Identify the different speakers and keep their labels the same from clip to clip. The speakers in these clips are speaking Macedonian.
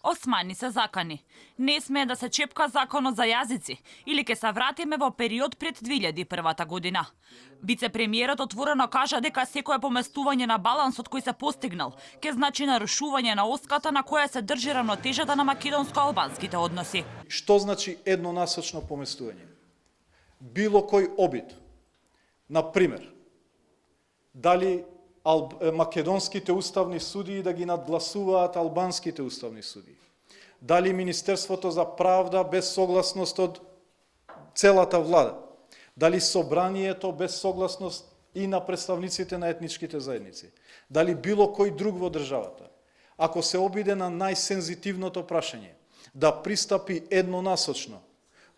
Speaker 1: Османи се закани. Не смее да се чепка законот за јазици или ќе се вратиме во период пред 2001 година. Вице-премиерот отворено кажа дека секое поместување на балансот кој се постигнал ќе значи нарушување на оската на која се држи рамнотежата на македонско-албанските односи.
Speaker 2: Што значи еднонасочно поместување? Било кој обид. Например, дали македонските уставни судии да ги надгласуваат албанските уставни судии. Дали Министерството за правда без согласност од целата влада. Дали собранието без согласност и на представниците на етничките заедници. Дали било кој друг во државата. Ако се обиде на најсензитивното прашање, да пристапи еднонасочно,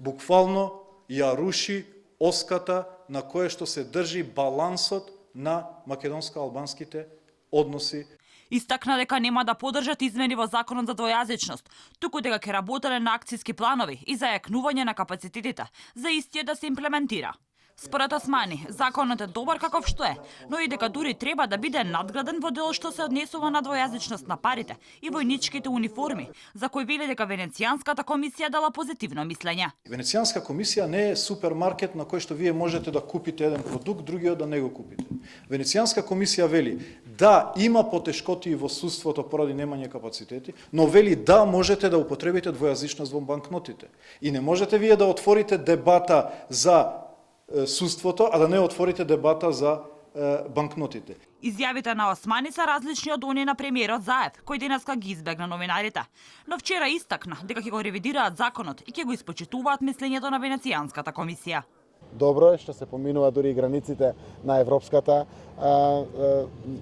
Speaker 2: буквално ја руши оската на кое што се држи балансот на македонско-албанските односи.
Speaker 1: Истакна дека нема да поддржат измени во законот за двојазичност, туку дека ќе работеле на акцијски планови и за јакнување на капацитетите за истиот да се имплементира. Според Османи, законот е добар каков што е, но и дека дури треба да биде надграден во дел што се однесува на двојазичност на парите и војничките униформи, за кој вели дека Венецијанската комисија дала позитивно мислење.
Speaker 2: Венецијанска комисија не е супермаркет на кој што вие можете да купите еден продукт, другиот да не го купите. Венецијанска комисија вели да има потешкоти во судството поради немање капацитети, но вели да можете да употребите двојазичност во банкнотите. И не можете вие да отворите дебата за судството, а да не отворите дебата за банкнотите.
Speaker 1: Изјавите на Османи се различни од оние на премиерот Заев, кој денеска ги избегна новинарите. Но вчера истакна дека ќе го ревидираат законот и ќе го испочитуваат мислењето на Венецијанската комисија.
Speaker 3: Добро е што се поминува дури и границите на европската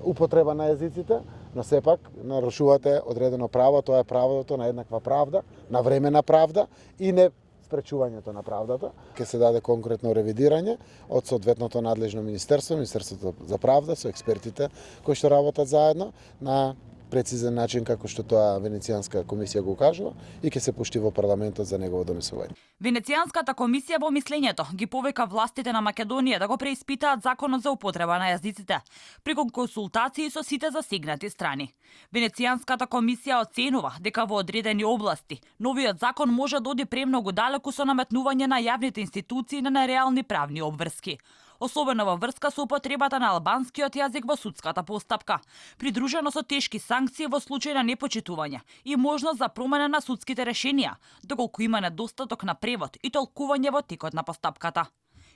Speaker 3: употреба на јазиците, но сепак нарушувате одредено право, тоа е правото на еднаква правда, на времена правда и не спречувањето на правдата. Ке се даде конкретно ревидирање од соодветното надлежно министерство, Министерството за правда, со експертите кои што работат заедно на прецизен начин како што тоа Венецијанска комисија го кажува и ќе се пушти во парламентот за негово донесување.
Speaker 1: Венецијанската комисија во мислењето ги повика властите на Македонија да го преиспитаат законот за употреба на јазиците, преку консултации со сите засегнати страни. Венецијанската комисија оценува дека во одредени области новиот закон може да оди премногу далеку со наметнување на јавните институции на нереални правни обврски, особено во врска со употребата на албанскиот јазик во судската постапка, придружено со тешки санкции во случај на непочитување и можност за промена на судските решенија, доколку има недостаток на превод и толкување во текот на постапката.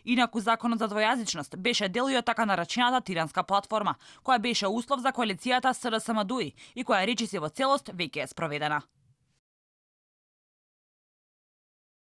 Speaker 1: Инаку законот за двојазичност беше дел и од така наречената Тиранска платформа, која беше услов за коалицијата СДСМ-ДУИ и која речиси во целост веќе е спроведена.